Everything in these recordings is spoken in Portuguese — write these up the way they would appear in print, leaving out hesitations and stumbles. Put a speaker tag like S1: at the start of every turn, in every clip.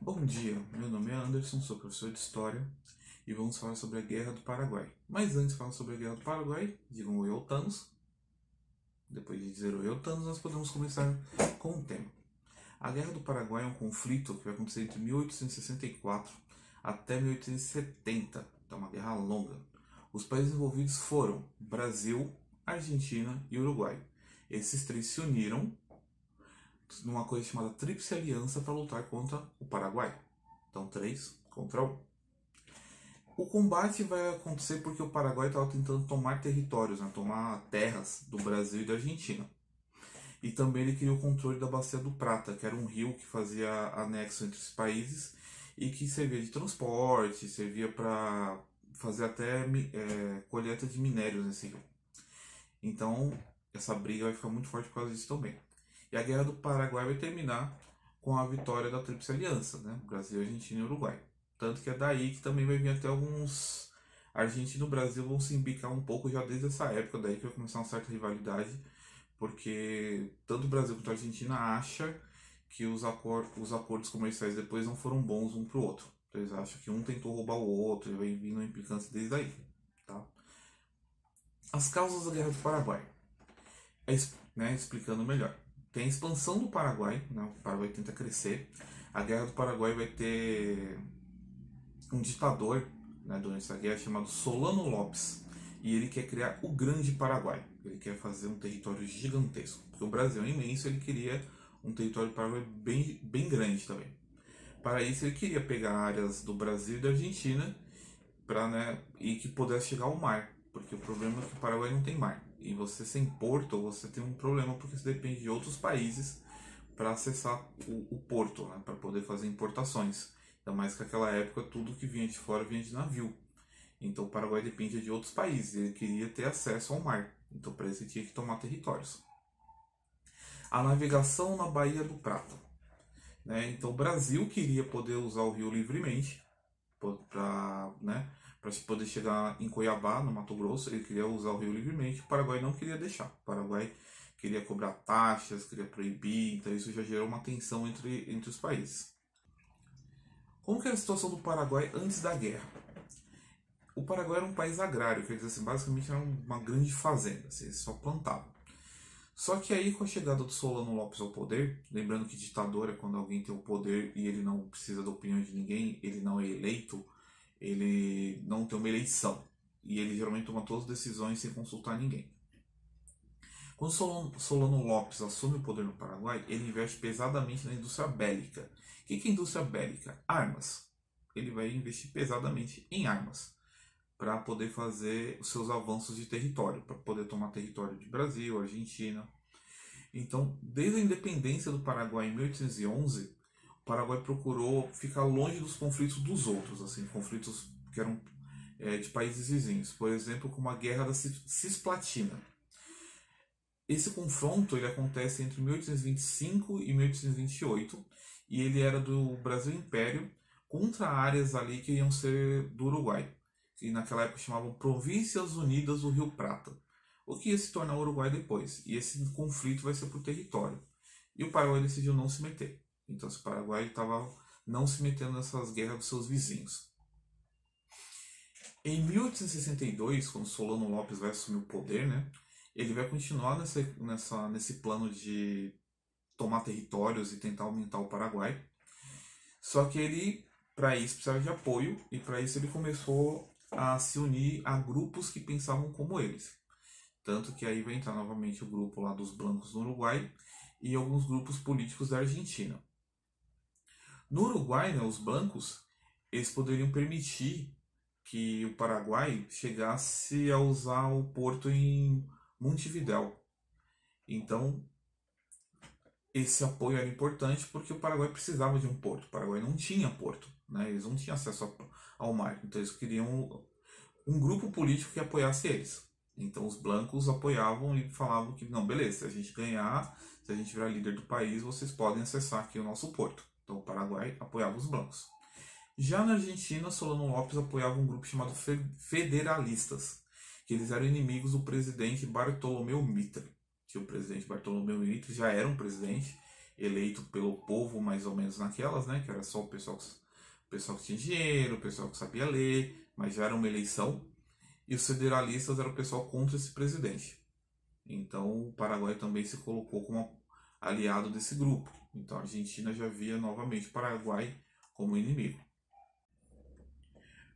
S1: Bom dia, meu nome é Anderson, sou professor de História e vamos falar sobre a Guerra do Paraguai. Mas antes de falar sobre a Guerra do Paraguai, digam oi ao Thanos. Depois de dizer oi ao Thanos, nós podemos começar com o tema. A Guerra do Paraguai é um conflito que vai acontecer entre 1864 até 1870, então uma guerra longa. Os países envolvidos foram Brasil, Argentina e Uruguai. Esses três se uniram numa coisa chamada Tríplice Aliança para lutar contra o Paraguai. Então, 3 contra 1. O combate vai acontecer porque o Paraguai estava tentando tomar territórios, né, tomar terras do Brasil e da Argentina. E também ele queria o controle da Bacia do Prata, que era um rio que fazia anexo entre os países e que servia de transporte, servia para fazer até colheita de minérios nesse rio. Então, essa briga vai ficar muito forte por causa disso também. E a Guerra do Paraguai vai terminar com a vitória da Tríplice Aliança, né? Brasil, Argentina e Uruguai. Tanto que é daí que também vai vir até alguns. A Argentina e o Brasil vão se embicar um pouco já desde essa época, daí que vai começar uma certa rivalidade, porque tanto o Brasil quanto a Argentina acha que os acordos comerciais depois não foram bons um pro outro. Então eles acham que um tentou roubar o outro e vai vindo uma implicância desde aí. Tá? As causas da Guerra do Paraguai. Explicando melhor. Tem a expansão do Paraguai, né? O Paraguai tenta crescer. A Guerra do Paraguai vai ter um ditador, né, durante essa guerra chamado Solano Lopes. E ele quer criar o Grande Paraguai. Ele quer fazer um território gigantesco. Porque o Brasil é imenso, ele queria um território paraguai bem grande também. Para isso, ele queria pegar áreas do Brasil e da Argentina e que pudesse chegar ao mar. Porque o problema é que o Paraguai não tem mar. E você sem porto, você tem um problema porque você depende de outros países para acessar o porto, né, para poder fazer importações. Ainda mais que naquela época tudo que vinha de fora vinha de navio. Então o Paraguai dependia de outros países, ele queria ter acesso ao mar. Então para isso ele tinha que tomar territórios. A navegação na Baía do Prata. Né? Então o Brasil queria poder usar o rio livremente para poder chegar em Cuiabá, no Mato Grosso. Ele queria usar o rio livremente, o Paraguai não queria deixar. O Paraguai queria cobrar taxas, queria proibir, então isso já gerou uma tensão entre os países. Como que era a situação do Paraguai antes da guerra? O Paraguai era um país agrário, quer dizer assim, basicamente era uma grande fazenda, assim, eles só plantavam. Só que aí com a chegada do Solano Lopes ao poder, lembrando que ditador é quando alguém tem o poder e ele não precisa da opinião de ninguém, ele não é eleito, ele não tem uma eleição. E ele geralmente toma todas as decisões sem consultar ninguém. Quando Solano Lopes assume o poder no Paraguai, ele investe pesadamente na indústria bélica. O que é indústria bélica? Armas. Ele vai investir pesadamente em armas para poder fazer os seus avanços de território, para poder tomar território de Brasil, Argentina. Então, desde a independência do Paraguai em 1811, o Paraguai procurou ficar longe dos conflitos dos outros, assim, conflitos que eram de países vizinhos. Por exemplo, como a Guerra da Cisplatina. Esse confronto ele acontece entre 1825 e 1828 e ele era do Brasil Império contra áreas ali que iam ser do Uruguai, que naquela época chamavam Províncias Unidas do Rio Prata, o que ia se tornar o Uruguai depois. E esse conflito vai ser por território. E o Paraguai decidiu não se meter. Então o Paraguai estava não se metendo nessas guerras dos seus vizinhos. Em 1862, quando Solano Lopes vai assumir o poder, né, ele vai continuar nesse plano de tomar territórios e tentar aumentar o Paraguai. Só que ele, para isso, precisava de apoio e para isso ele começou a se unir a grupos que pensavam como eles. Tanto que aí vai entrar novamente o grupo lá dos blancos no Uruguai e alguns grupos políticos da Argentina. No Uruguai, né, os blancos, eles poderiam permitir que o Paraguai chegasse a usar o porto em Montevidéu. Então, esse apoio era importante porque o Paraguai precisava de um porto. O Paraguai não tinha porto, né? Eles não tinham acesso ao mar. Então, eles queriam um grupo político que apoiasse eles. Então, os blancos apoiavam e falavam que, não, beleza, se a gente ganhar, se a gente virar líder do país, vocês podem acessar aqui o nosso porto. Então, o Paraguai apoiava os blancos. Já na Argentina, Solano Lopes apoiava um grupo chamado Federalistas, que eles eram inimigos do presidente Bartolomeu Mitre. Que o presidente Bartolomeu Mitre já era um presidente, eleito pelo povo, mais ou menos naquelas, né? Que era só o pessoal que tinha dinheiro, o pessoal que sabia ler, mas já era uma eleição. E os federalistas eram o pessoal contra esse presidente. Então o Paraguai também se colocou como aliado desse grupo. Então a Argentina já via novamente o Paraguai como inimigo.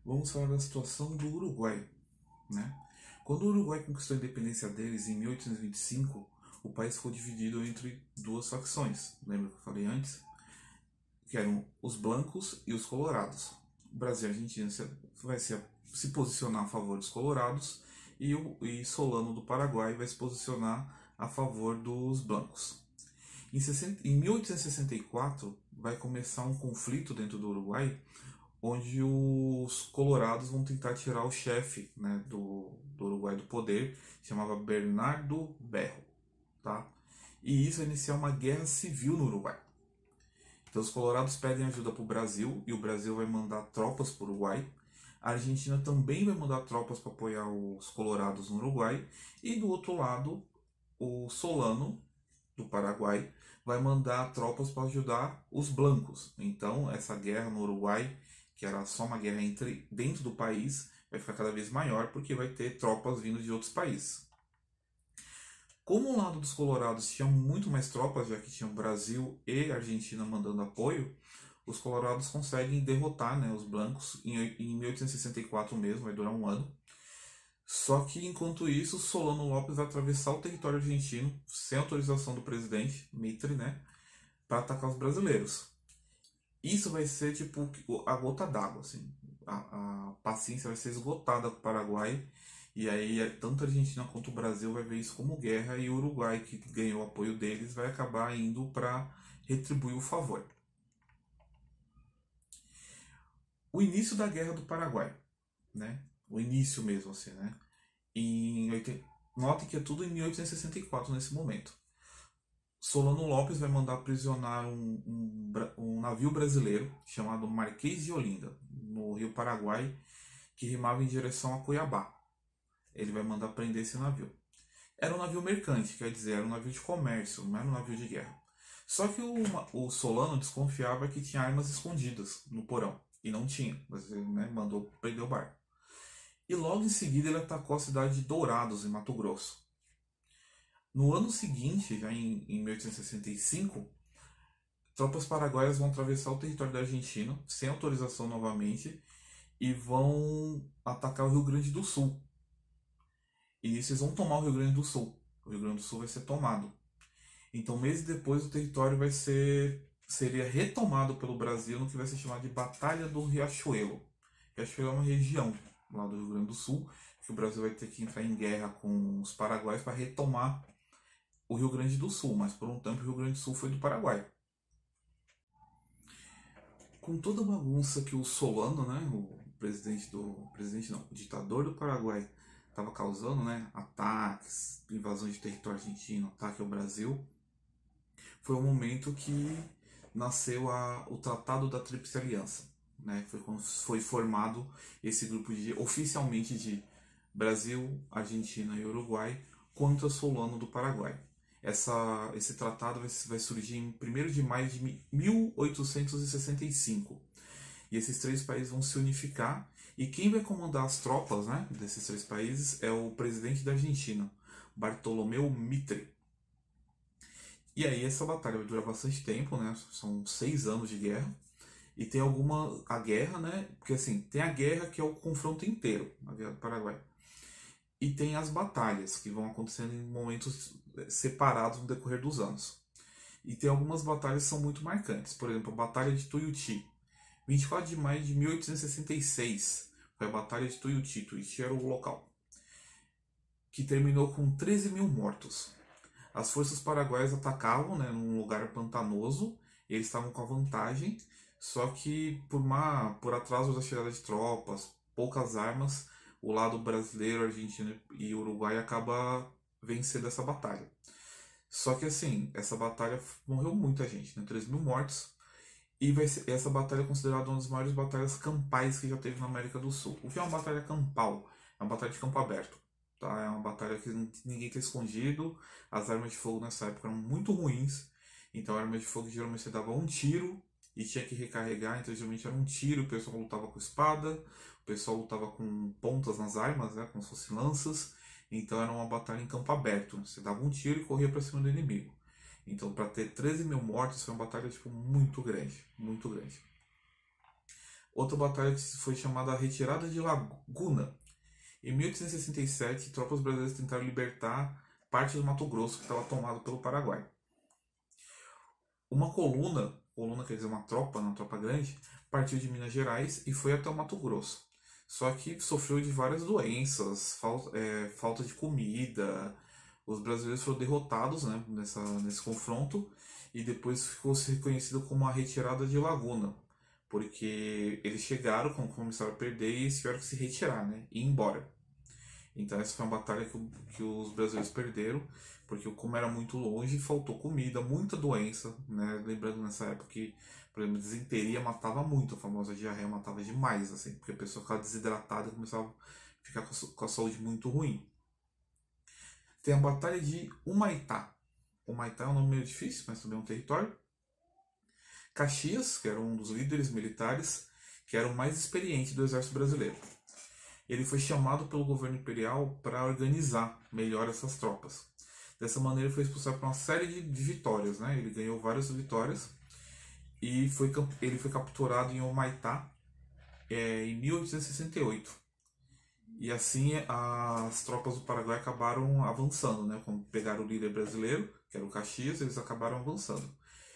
S1: Vamos falar da situação do Uruguai, né? Quando o Uruguai conquistou a independência deles em 1825, o país foi dividido entre duas facções. Lembra que eu falei antes? Que eram os blancos e os colorados. O Brasil e a Argentina vai se posicionar a favor dos colorados e Solano do Paraguai vai se posicionar a favor dos blancos. Em 1864 vai começar um conflito dentro do Uruguai, onde os colorados vão tentar tirar o chefe, né, do Uruguai do poder, chamava Bernardo Berro, tá? E isso vai iniciar uma guerra civil no Uruguai. Então os colorados pedem ajuda para o Brasil e o Brasil vai mandar tropas para o Uruguai. A Argentina também vai mandar tropas para apoiar os colorados no Uruguai. E do outro lado, o Solano, do Paraguai, vai mandar tropas para ajudar os blancos. Então essa guerra no Uruguai, que era só uma guerra dentro do país, vai ficar cada vez maior porque vai ter tropas vindo de outros países. Como o lado dos colorados tinha muito mais tropas, já que tinha o Brasil e a Argentina mandando apoio, os colorados conseguem derrotar, né, os blancos em 1864 mesmo, vai durar um ano. Só que enquanto isso, Solano Lopes vai atravessar o território argentino sem autorização do presidente Mitre, né, para atacar os brasileiros. Isso vai ser tipo a gota d'água, assim. A paciência vai ser esgotada com o Paraguai. E aí, tanto a Argentina quanto o Brasil vai ver isso como guerra. E o Uruguai, que ganhou o apoio deles, vai acabar indo para retribuir o favor. O início da Guerra do Paraguai, né? O início mesmo, assim, né? Note que é tudo em 1864 nesse momento. Solano Lopes vai mandar aprisionar um navio brasileiro chamado Marquês de Olinda, no Rio Paraguai, que rimava em direção a Cuiabá. Ele vai mandar prender esse navio. Era um navio mercante, quer dizer, era um navio de comércio, não era um navio de guerra. Só que o Solano desconfiava que tinha armas escondidas no porão, e não tinha, mas ele, né, mandou prender o barco. E logo em seguida ele atacou a cidade de Dourados, em Mato Grosso. No ano seguinte, já em 1865, tropas paraguaias vão atravessar o território da Argentina, sem autorização novamente, e vão atacar o Rio Grande do Sul. E nisso eles vão tomar o Rio Grande do Sul. O Rio Grande do Sul vai ser tomado. Então, meses depois, o território seria retomado pelo Brasil no que vai ser chamado de Batalha do Riachuelo. Riachuelo é uma região lá do Rio Grande do Sul, que o Brasil vai ter que entrar em guerra com os paraguaios para retomar o Rio Grande do Sul, mas por um tempo o Rio Grande do Sul foi do Paraguai. Com toda a bagunça que o Solano, né, o ditador do Paraguai, estava causando, né, ataques, invasões de território argentino, ataque ao Brasil, foi o momento que nasceu o Tratado da Tríplice Aliança, né, foi quando foi formado esse grupo oficialmente de Brasil, Argentina e Uruguai contra Solano do Paraguai. Esse tratado vai surgir em 1º de maio de 1865. E esses três países vão se unificar. E quem vai comandar as tropas, né, desses três países é o presidente da Argentina, Bartolomeu Mitre. E aí essa batalha vai durar bastante tempo, né? São 6 anos de guerra. E tem a guerra, né? Porque assim, tem a guerra que é o confronto inteiro, a Guerra do Paraguai. E tem as batalhas, que vão acontecendo em momentos separados no decorrer dos anos. E tem algumas batalhas que são muito marcantes. Por exemplo, a Batalha de Tuiuti. 24 de maio de 1866 foi a Batalha de Tuiuti. Tuiuti era o local. Que terminou com 13 mil mortos. As forças paraguaias atacavam, né, num lugar pantanoso. Eles estavam com a vantagem. Só que por atraso da chegada de tropas, poucas armas, o lado brasileiro, argentino e uruguai acaba vencendo essa batalha. Só que assim, essa batalha morreu muita gente, né? 3 mil mortos. E essa batalha é considerada uma das maiores batalhas campais que já teve na América do Sul. O que é uma batalha campal? É uma batalha de campo aberto. Tá? É uma batalha que ninguém está escondido. As armas de fogo nessa época eram muito ruins. Então a arma de fogo geralmente você dava um tiro e tinha que recarregar, então geralmente era um tiro, o pessoal lutava com espada, o pessoal lutava com pontas nas armas, né, como se fossem lanças, então era uma batalha em campo aberto, você dava um tiro e corria para cima do inimigo. Então para ter 13 mil mortes foi uma batalha tipo, muito grande, muito grande. Outra batalha que foi chamada Retirada de Laguna. Em 1867, tropas brasileiras tentaram libertar parte do Mato Grosso que estava tomado pelo Paraguai. Uma coluna quer dizer uma tropa grande, partiu de Minas Gerais e foi até o Mato Grosso. Só que sofreu de várias doenças, falta de comida. Os brasileiros foram derrotados, né, nesse confronto e depois ficou reconhecido como a Retirada de Laguna, porque eles chegaram, começaram a perder e eles tiveram que se retirar, né, e ir embora. Então essa foi uma batalha que os brasileiros perderam, porque como era muito longe, faltou comida, muita doença, né? Lembrando nessa época que, por exemplo, desinteria matava muito, a famosa diarreia matava demais, assim, porque a pessoa ficava desidratada e começava a ficar com a saúde muito ruim. Tem a Batalha de Humaitá. Humaitá é um nome meio difícil, mas também é um território. Caxias, que era um dos líderes militares, que era o mais experiente do exército brasileiro. Ele foi chamado pelo governo imperial para organizar melhor essas tropas. Dessa maneira, ele foi expulsado por uma série de vitórias, né? Ele ganhou várias vitórias e ele foi capturado em Humaitá em 1868. E assim as tropas do Paraguai acabaram avançando, né? Quando pegaram o líder brasileiro, que era o Caxias, eles acabaram avançando.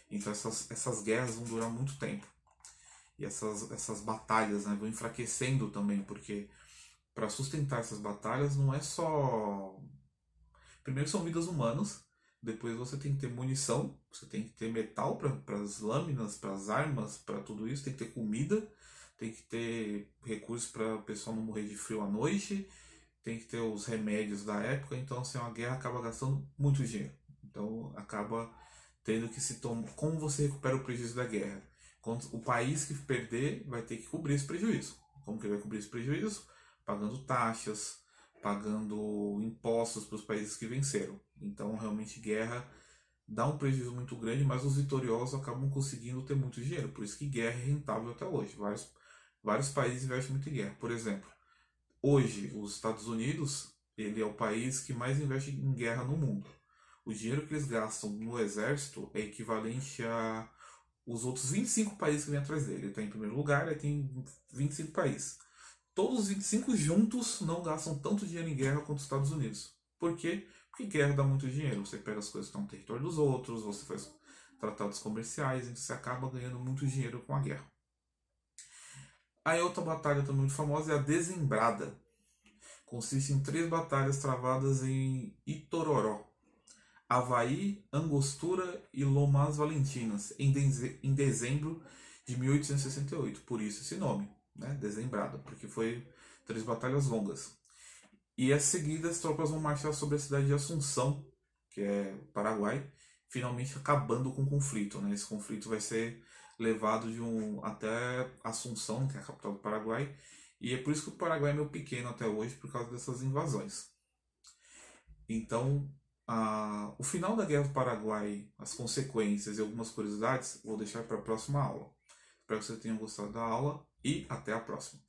S1: Então essas guerras vão durar muito tempo. E essas batalhas, né, vão enfraquecendo também, porque para sustentar essas batalhas não é só. Primeiro são vidas humanas, depois você tem que ter munição, você tem que ter metal para as lâminas, para as armas, para tudo isso, tem que ter comida, tem que ter recursos para o pessoal não morrer de frio à noite, tem que ter os remédios da época, então assim, uma guerra acaba gastando muito dinheiro. Então acaba tendo que se tomar. Como você recupera o prejuízo da guerra? O país que perder vai ter que cobrir esse prejuízo. Como que ele vai cobrir esse prejuízo? Pagando taxas, pagando impostos para os países que venceram. Então, realmente, guerra dá um prejuízo muito grande, mas os vitoriosos acabam conseguindo ter muito dinheiro. Por isso que guerra é rentável até hoje. Vários países investem muito em guerra. Por exemplo, hoje, os Estados Unidos, ele é o país que mais investe em guerra no mundo. O dinheiro que eles gastam no exército é equivalente a os outros 25 países que vêm atrás dele. Ele está em primeiro lugar, ele tem 25 países. Todos os 25 juntos não gastam tanto dinheiro em guerra quanto os Estados Unidos. Por quê? Porque guerra dá muito dinheiro. Você pega as coisas que estão no território dos outros, você faz tratados comerciais, então você acaba ganhando muito dinheiro com a guerra. Aí outra batalha também muito famosa é a Desembrada. Consiste em 3 batalhas travadas em Itororó, Havaí, Angostura e Lomas Valentinas, em dezembro de 1868. Por isso esse nome, né? Desembrada, porque foi 3 batalhas longas. E a seguida as tropas vão marchar sobre a cidade de Assunção, que é Paraguai, finalmente acabando com o conflito, né? Esse conflito vai ser levado até Assunção, que é a capital do Paraguai, e é por isso que o Paraguai é meio pequeno até hoje, por causa dessas invasões. Então, o final da Guerra do Paraguai, as consequências e algumas curiosidades, vou deixar para a próxima aula. Espero que você tenha gostado da aula e até a próxima.